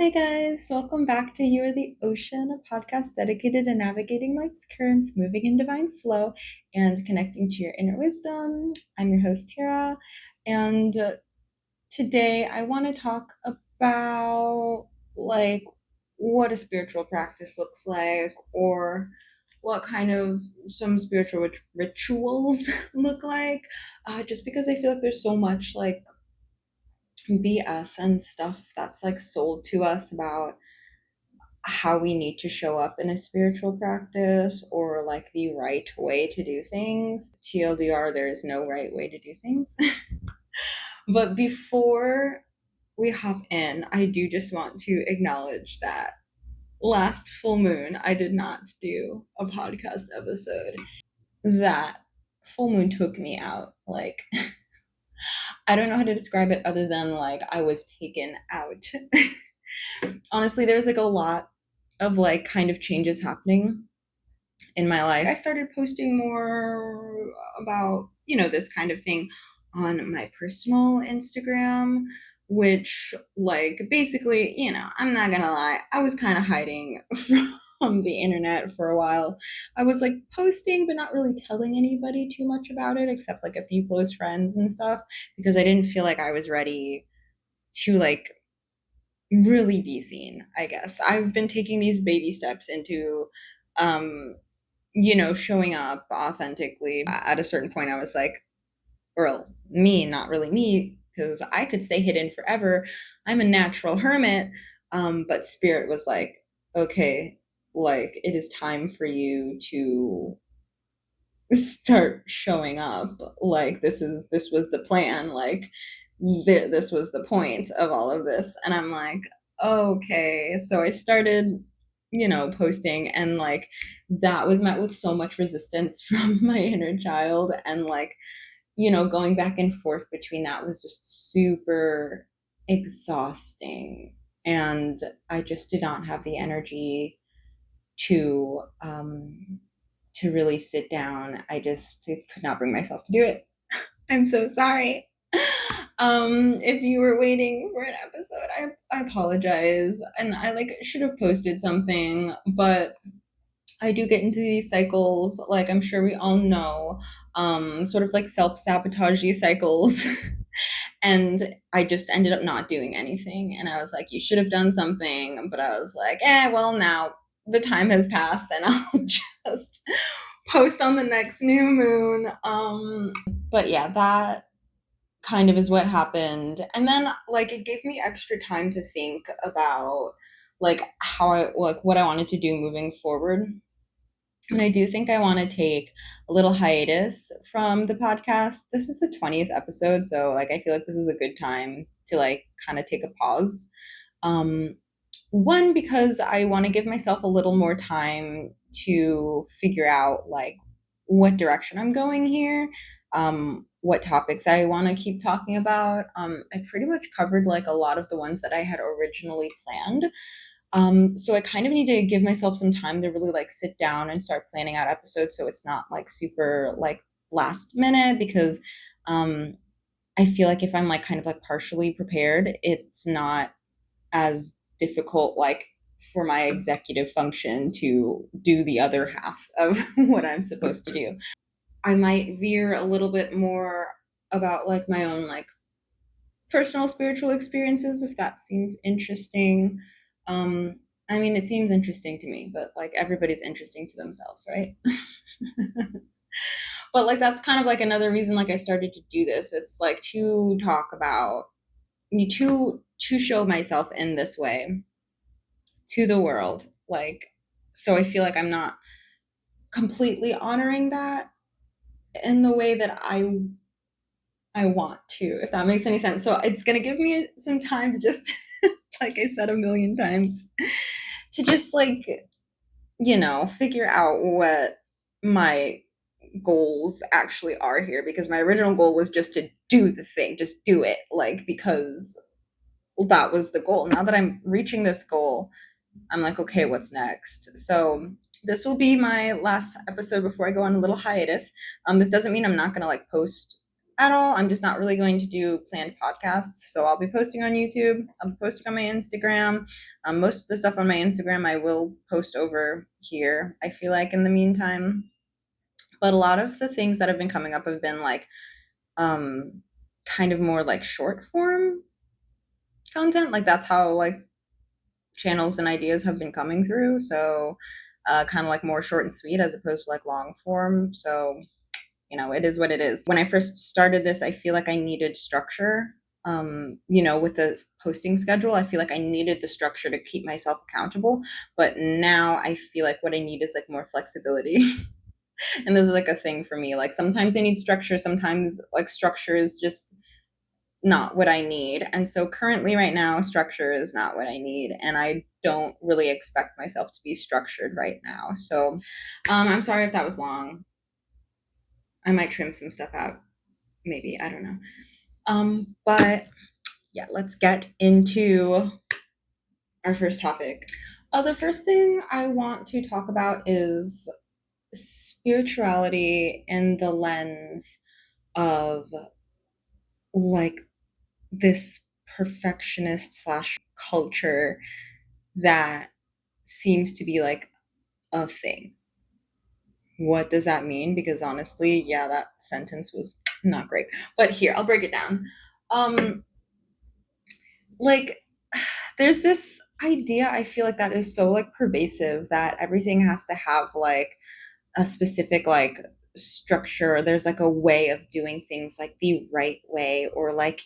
Hi, guys. Welcome back to You Are the Ocean, a podcast dedicated to navigating life's currents, moving in divine flow, and connecting to your inner wisdom. I'm your host, Tara, and today I want to talk about like what a spiritual practice looks like, or what kind of some spiritual rituals look like, just because I feel like there's so much like BS and stuff that's like sold to us about how we need to show up in a spiritual practice or like the right way to do things. TLDR, there is no right way to do things. But before we hop in, I do just want to acknowledge that last full moon, I did not do a podcast episode. That full moon took me out. Like, I don't know how to describe it other than like I was taken out. Honestly, there's like a lot of like kind of changes happening in my life. I started posting more about, this kind of thing on my personal Instagram, which, like, basically, I'm not gonna lie, I was kind of hiding from the internet for a while. I was like posting, but not really telling anybody too much about it, except like a few close friends and stuff, because I didn't feel like I was ready to like really be seen, I guess. I've been taking these baby steps into um showing up authentically. At a certain point, I was like, or me, not really me, because I could stay hidden forever. I'm a natural hermit. But spirit was like, okay, like it is time for you to start showing up. Like this was the plan. Like this was the point of all of this. And I'm like, okay. So I started, posting, and like that was met with so much resistance from my inner child. And like, going back and forth between that was just super exhausting. And I just did not have the energy to really sit down. I just could not bring myself to do it. I'm so sorry. If you were waiting for an episode, I apologize. And I like should have posted something, but I do get into these cycles, like I'm sure we all know, sort of like self-sabotagey cycles. And I just ended up not doing anything. And I was like, you should have done something. But I was like, well, now the time has passed and I'll just post on the next new moon. But yeah, that kind of is what happened. And then like it gave me extra time to think about like how I like what I wanted to do moving forward. And I do think I want to take a little hiatus from the podcast. This is the 20th episode, so like I feel like this is a good time to like kind of take a pause. Um One, because I want to give myself a little more time to figure out like what direction I'm going here, what topics I want to keep talking about. I pretty much covered like a lot of the ones that I had originally planned. So I kind of need to give myself some time to really like sit down and start planning out episodes so it's not like super like last minute, because um I feel like if I'm like kind of like partially prepared, it's not as difficult like for my executive function to do the other half of what I'm supposed to do. I might veer a little bit more about like my own like personal spiritual experiences if that seems interesting. I mean, it seems interesting to me, but like everybody's interesting to themselves, right? But like that's kind of like another reason like I started to do this. It's like to talk about to show myself in this way to the world. Like, so I feel like I'm not completely honoring that in the way that I want to, if that makes any sense. So it's gonna give me some time to just, like I said a million times, to just like, figure out what my goals actually are here. Because my original goal was just to do the thing, just do it, like, because that was the goal. Now that I'm reaching this goal, I'm like, okay, what's next? So this will be my last episode before I go on a little hiatus. This doesn't mean I'm not gonna like post at all. I'm just not really going to do planned podcasts. So I'll be posting on YouTube. I'll be posting on my Instagram. Most of the stuff on my Instagram I will post over here, I feel like, in the meantime. But a lot of the things that have been coming up have been like kind of more like short form content. Like that's how like channels and ideas have been coming through. So kind of like more short and sweet as opposed to like long form. So it is what it is. When I first started this, I feel like I needed structure. With the posting schedule, I feel like I needed the structure to keep myself accountable. But now I feel like what I need is like more flexibility. And this is like a thing for me. Like sometimes I need structure, sometimes like structure is just not what I need. And so currently right now, structure is not what I need. And I don't really expect myself to be structured right now. So I'm sorry if that was long. I might trim some stuff out. Maybe. I don't know. But yeah, let's get into our first topic. The first thing I want to talk about is spirituality in the lens of like this perfectionist slash culture that seems to be like a thing. What does that mean? Because honestly, yeah, that sentence was not great. But here, I'll break it down. Like there's this idea I feel like that is so like pervasive that everything has to have like a specific like structure. There's like a way of doing things like the right way, or like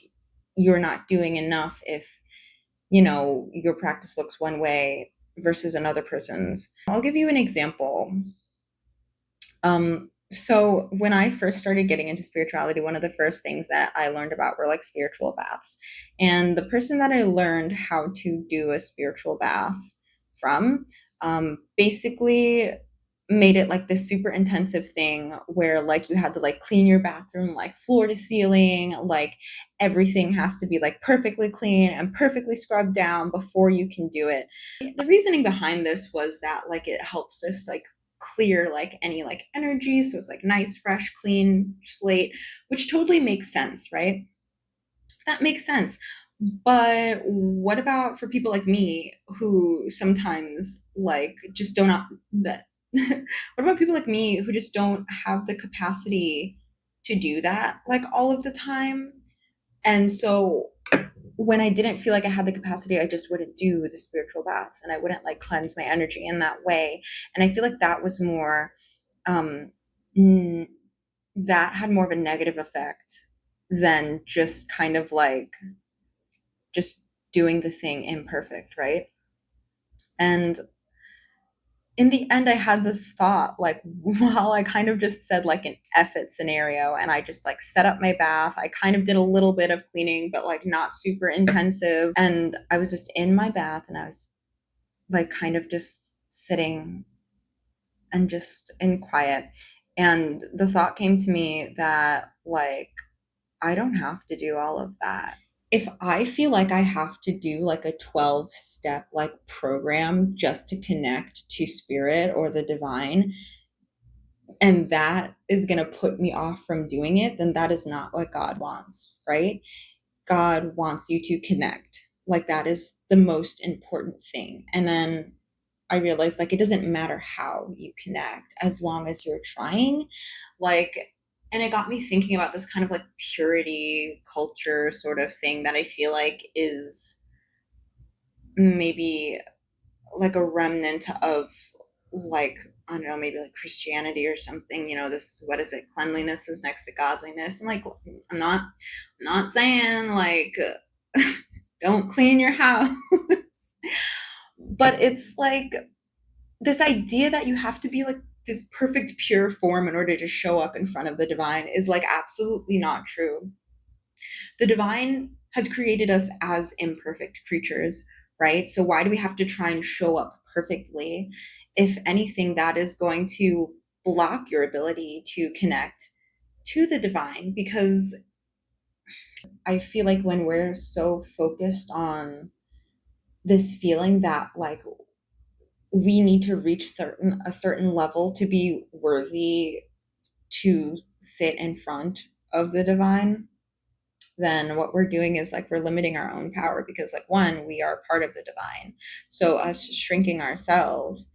you're not doing enough if your practice looks one way versus another person's. I'll give you an example. So when I first started getting into spirituality, one of the first things that I learned about were like spiritual baths. And the person that I learned how to do a spiritual bath from basically made it like this super intensive thing where like you had to like clean your bathroom like floor to ceiling, like everything has to be like perfectly clean and perfectly scrubbed down before you can do it. The reasoning behind this was that like it helps us like clear like any like energy, so it's like nice fresh clean slate, which totally makes sense, right? That makes sense. But what about for people like me who sometimes like just don't that what about people like me who just don't have the capacity to do that like all of the time? And so when I didn't feel like I had the capacity, I just wouldn't do the spiritual baths and I wouldn't like cleanse my energy in that way. And I feel like that was more um that had more of a negative effect than just kind of like just doing the thing imperfect, right? And in the end, I had this thought, like, while I kind of just said like an F it scenario, and I just like set up my bath. I kind of did a little bit of cleaning, but like not super intensive. And I was just in my bath and I was like kind of just sitting and just in quiet. And the thought came to me that like, I don't have to do all of that. If I feel like I have to do like a 12-step like program just to connect to spirit or the divine, and that is going to put me off from doing it, then that is not what God wants, right? God wants you to connect. Like that is the most important thing. And then I realized like it doesn't matter how you connect as long as you're trying. Like, and it got me thinking about this kind of like purity culture sort of thing that I feel like is maybe like a remnant of like, I don't know, maybe like Christianity or something, this, what is it? Cleanliness is next to godliness. And like, I'm not saying like, don't clean your house, but it's like this idea that you have to be like this perfect pure form in order to show up in front of the divine is like absolutely not true. The divine has created us as imperfect creatures, right? So why do we have to try and show up perfectly? If anything, that is going to block your ability to connect to the divine, because I feel like when we're so focused on this feeling that like we need to reach a certain level to be worthy to sit in front of the divine, then what we're doing is like we're limiting our own power, because like one, we are part of the divine. So us shrinking ourselves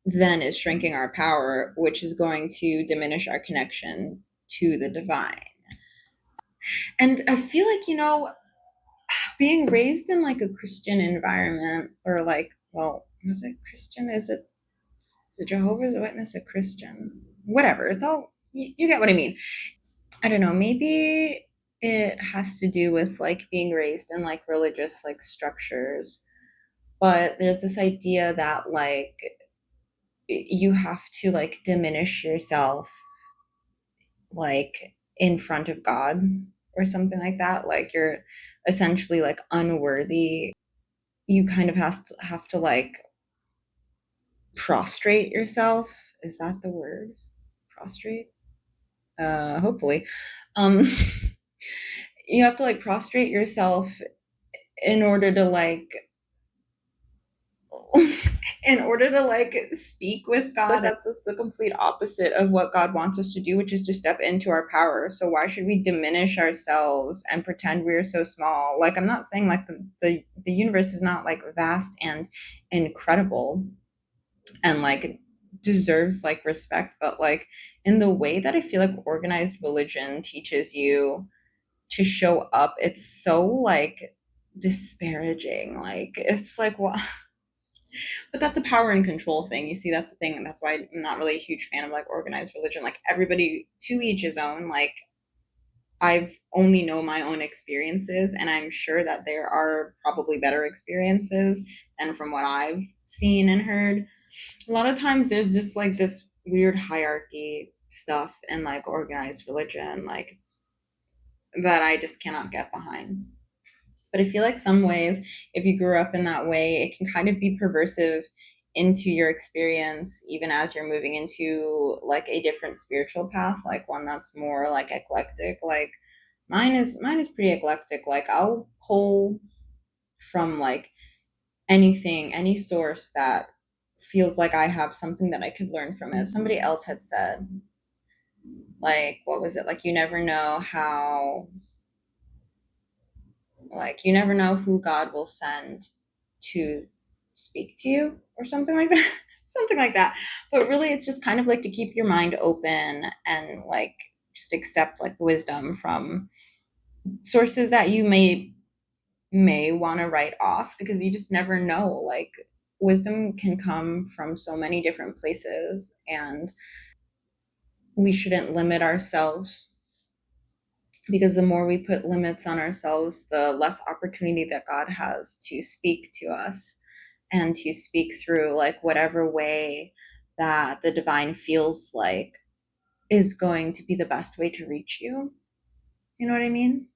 then is shrinking our power, which is going to diminish our connection to the divine. And I feel like, being raised in like a Christian environment, or like, well, is it Christian? Is it Jehovah's Witness a Christian? Whatever. It's all, you get what I mean. I don't know. Maybe it has to do with like being raised in like religious like structures. But there's this idea that like you have to like diminish yourself like in front of God or something like that. Like you're essentially like unworthy. You kind of have to like prostrate yourself. Is that the word? Prostrate? Hopefully. Um you have to like prostrate yourself in order to like in order to like speak with God. That's just the complete opposite of what God wants us to do, which is to step into our power. So why should we diminish ourselves and pretend we're so small? Like I'm not saying like the universe is not like vast and incredible and like deserves like respect, but like in the way that I feel like organized religion teaches you to show up, it's so like disparaging. Like it's like what. But that's a power and control thing. You see, that's the thing. And that's why I'm not really a huge fan of like organized religion. Like everybody to each his own. Like I've only know my own experiences, and I'm sure that there are probably better experiences. And from what I've seen and heard, a lot of times there's just like this weird hierarchy stuff in like organized religion, like that I just cannot get behind. But I feel like some ways, if you grew up in that way, it can kind of be perversive into your experience, even as you're moving into like a different spiritual path, like one that's more like eclectic. Like mine is pretty eclectic. Like I'll pull from like anything, any source that feels like I have something that I could learn from it. Somebody else had said, like, what was it? Like, you never know who God will send to speak to you or something like that. Something like that. But really it's just kind of like to keep your mind open and like just accept like wisdom from sources that you may want to write off, because you just never know. Like wisdom can come from so many different places, and we shouldn't limit ourselves, because the more we put limits on ourselves, the less opportunity that God has to speak to us and to speak through like whatever way that the divine feels like is going to be the best way to reach you. You know what I mean?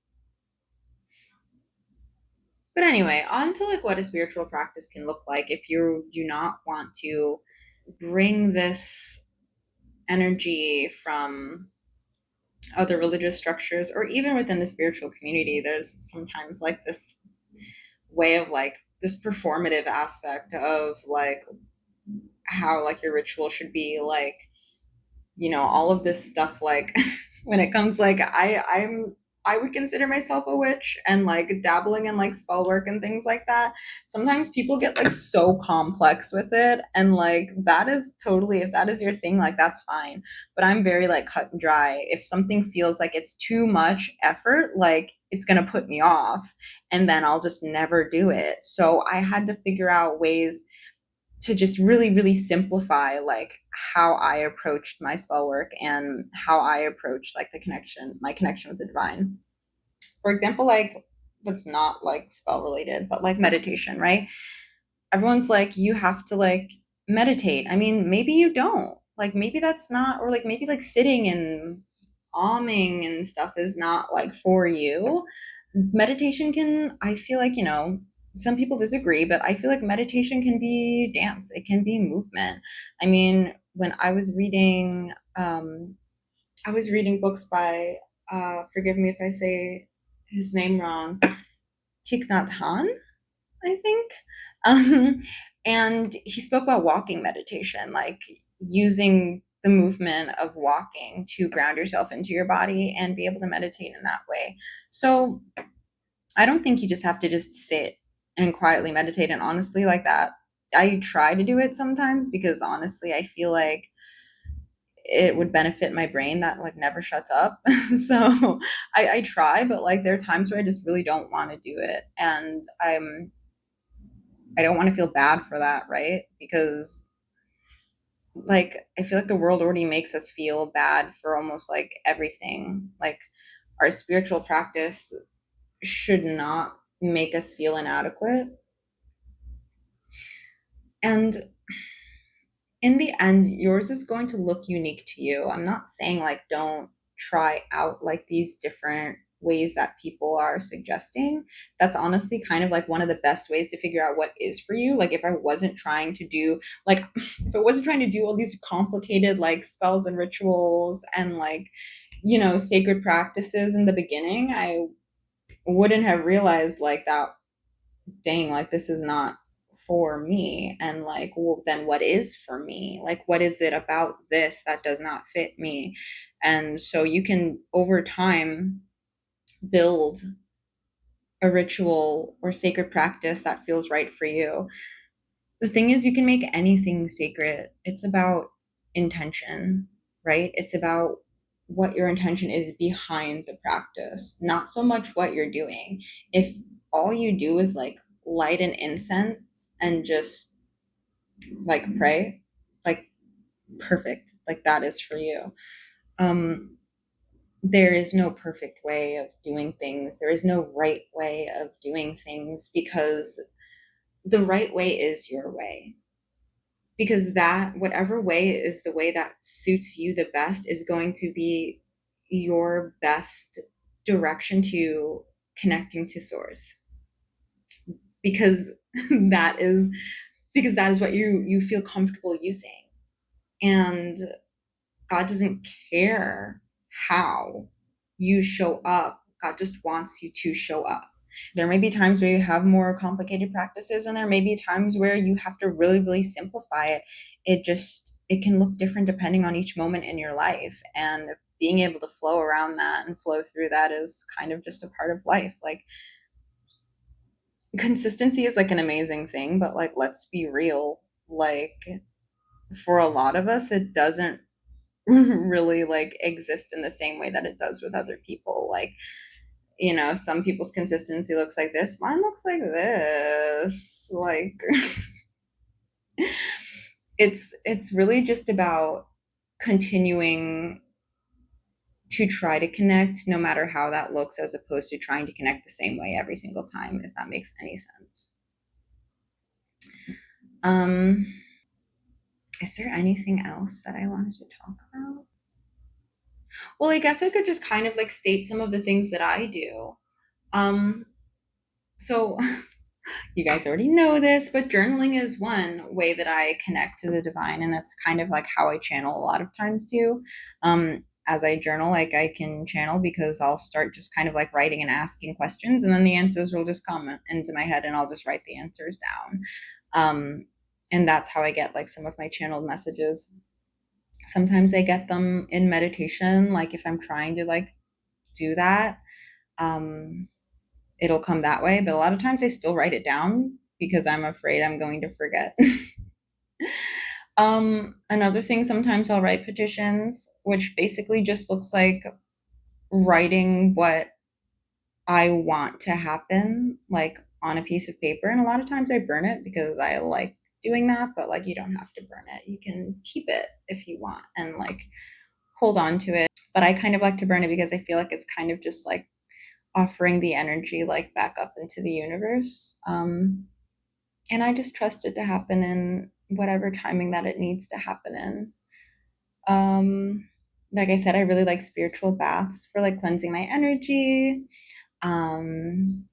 But anyway, on to like what a spiritual practice can look like if you do not want to bring this energy from other religious structures, or even within the spiritual community. There's sometimes like this way of like this performative aspect of like how like your ritual should be, like all of this stuff. Like when it comes like I would consider myself a witch, and like dabbling in like spell work and things like that. Sometimes people get like so complex with it, and like that is totally, if that is your thing, like that's fine. But I'm very like cut and dry. If something feels like it's too much effort, like it's going to put me off, and then I'll just never do it. So I had to figure out ways to just really, really simplify like how I approached my spell work and how I approached like my connection with the divine. For example, like that's not like spell related, but like meditation, right? Everyone's like, you have to like meditate. I mean, maybe you don't. Like maybe that's not, or like maybe like sitting and alming and stuff is not like for you. Meditation can, I feel like, some people disagree, but I feel like meditation can be dance, it can be movement. I mean, when I was reading books by forgive me if I say his name wrong, Thich Nhat Hanh, I think. Um, and he spoke about walking meditation, like using the movement of walking to ground yourself into your body and be able to meditate in that way. So I don't think you just have to just sit and quietly meditate. And honestly, like that, I try to do it sometimes because honestly, I feel like it would benefit my brain that like never shuts up. So I try, but like there are times where I just really don't want to do it. And I don't want to feel bad for that, right? Because like I feel like the world already makes us feel bad for almost like everything. Like our spiritual practice should not make us feel inadequate. And in the end, yours is going to look unique to you. I'm not saying like don't try out like these different ways that people are suggesting. That's honestly kind of like one of the best ways to figure out what is for you. Like if I wasn't trying to do like if I wasn't trying to do all these complicated like spells and rituals and like sacred practices in the beginning, I wouldn't have realized like that, dang, like this is not for me. And like, well, then what is for me? Like, what is it about this that does not fit me? And so you can, over time, build a ritual or sacred practice that feels right for you. The thing is, you can make anything sacred. It's about intention, right? It's about what your intention is behind the practice, not so much what you're doing. If all you do is like light an incense and just like pray, like perfect, like that is for you. Um, there is no perfect way of doing things. There is no right way of doing things because the right way is your way. Because that, whatever way is the way that suits you the best, is going to be your best direction to connecting to source. Because that is what you feel comfortable using. And God doesn't care how you show up. God just wants you to show up. There may be times where you have more complicated practices, and there may be times where you have to really, really simplify it. It can look different depending on each moment in your life. And being able to flow around that and flow through that is kind of just a part of life. Like consistency is like an amazing thing, but like let's be real. Like for a lot of us, it doesn't really like exist in the same way that it does with other people. Like some people's consistency looks like this, mine looks like this. Like it's really just about continuing to try to connect no matter how that looks, as opposed to trying to connect the same way every single time, if that makes any sense. um is there anything else that I wanted to talk about? Well, I guess I could just kind of like state some of the things that I do. So you guys already know this, but journaling is one way that I connect to the divine, and that's kind of like how I channel a lot of times too. As I journal, like I can channel because I'll start just kind of like writing and asking questions, and then the answers will just come into my head, and I'll just write the answers down. And that's how I get like some of my channeled messages. Sometimes I get them in meditation, like if I'm trying to like do that. It'll come that way, but a lot of times I still write it down because I'm afraid I'm going to forget. Another thing, sometimes I'll write petitions, which basically just looks like writing what I want to happen, like on a piece of paper. And a lot of times I burn it because I like doing that, but like you don't have to burn it. You can keep it if you want and like hold on to it. But I kind of like to burn it because I feel like it's kind of just like offering the energy like back up into the universe. And I just trust it to happen in whatever timing that it needs to happen in. Like I said, I really like spiritual baths for like cleansing my energy. Um,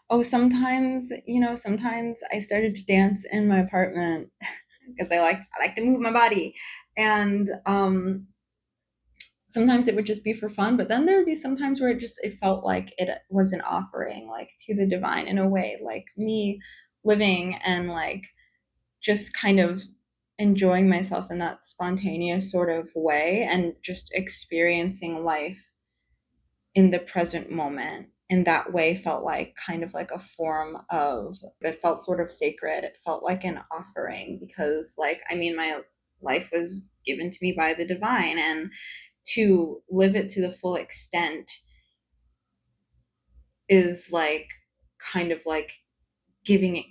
oh, sometimes I started to dance in my apartment because I like to move my body. And sometimes it would just be for fun, but then there would be sometimes where it felt like it was an offering like to the divine in a way, like me living and like just kind of enjoying myself in that spontaneous sort of way and just experiencing life in the present moment in that way felt like kind of like a form of, it felt sort of sacred. It felt like an offering because, like, I mean, my life was given to me by the divine, and to live it to the full extent is like kind of like giving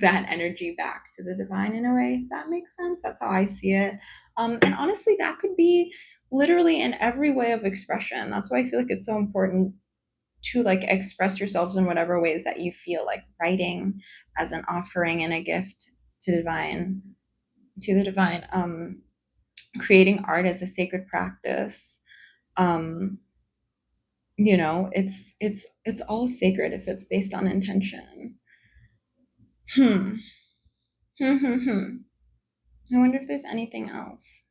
that energy back to the divine in a way, if that makes sense. That's how I see it. And honestly, that could be literally in every way of expression. That's why I feel like it's so important to like express yourselves in whatever ways that you feel, like writing as an offering and a gift to divine to the divine, creating art as a sacred practice. um it's all sacred if it's based on intention. hmm I wonder if there's anything else.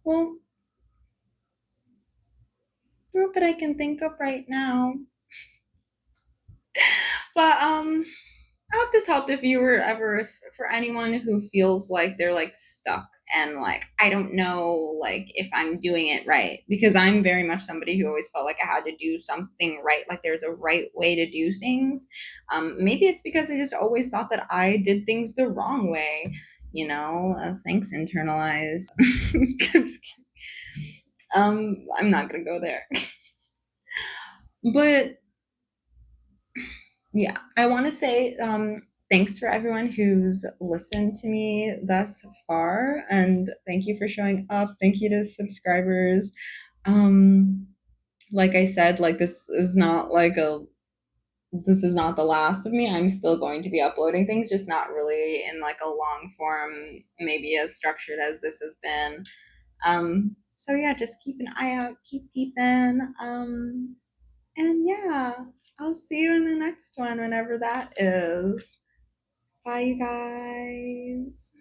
Well, not that I can think of right now, but I hope this helped. If you were ever, if for anyone who feels like they're like stuck and like, I don't know, like if I'm doing it right, because I'm very much somebody who always felt like I had to do something right, like there's a right way to do things. Maybe it's because I just always thought that I did things the wrong way. Thanks, internalized. I'm not gonna go there, but yeah, I want to say thanks for everyone who's listened to me thus far, and thank you for showing up. Thank you to subscribers. Um, like I said, like this is not the last of me. I'm still going to be uploading things, just not really in like a long form, maybe as structured as this has been. So yeah, just keep an eye out, keep peeping. And yeah, I'll see you in the next one whenever that is. Bye, you guys.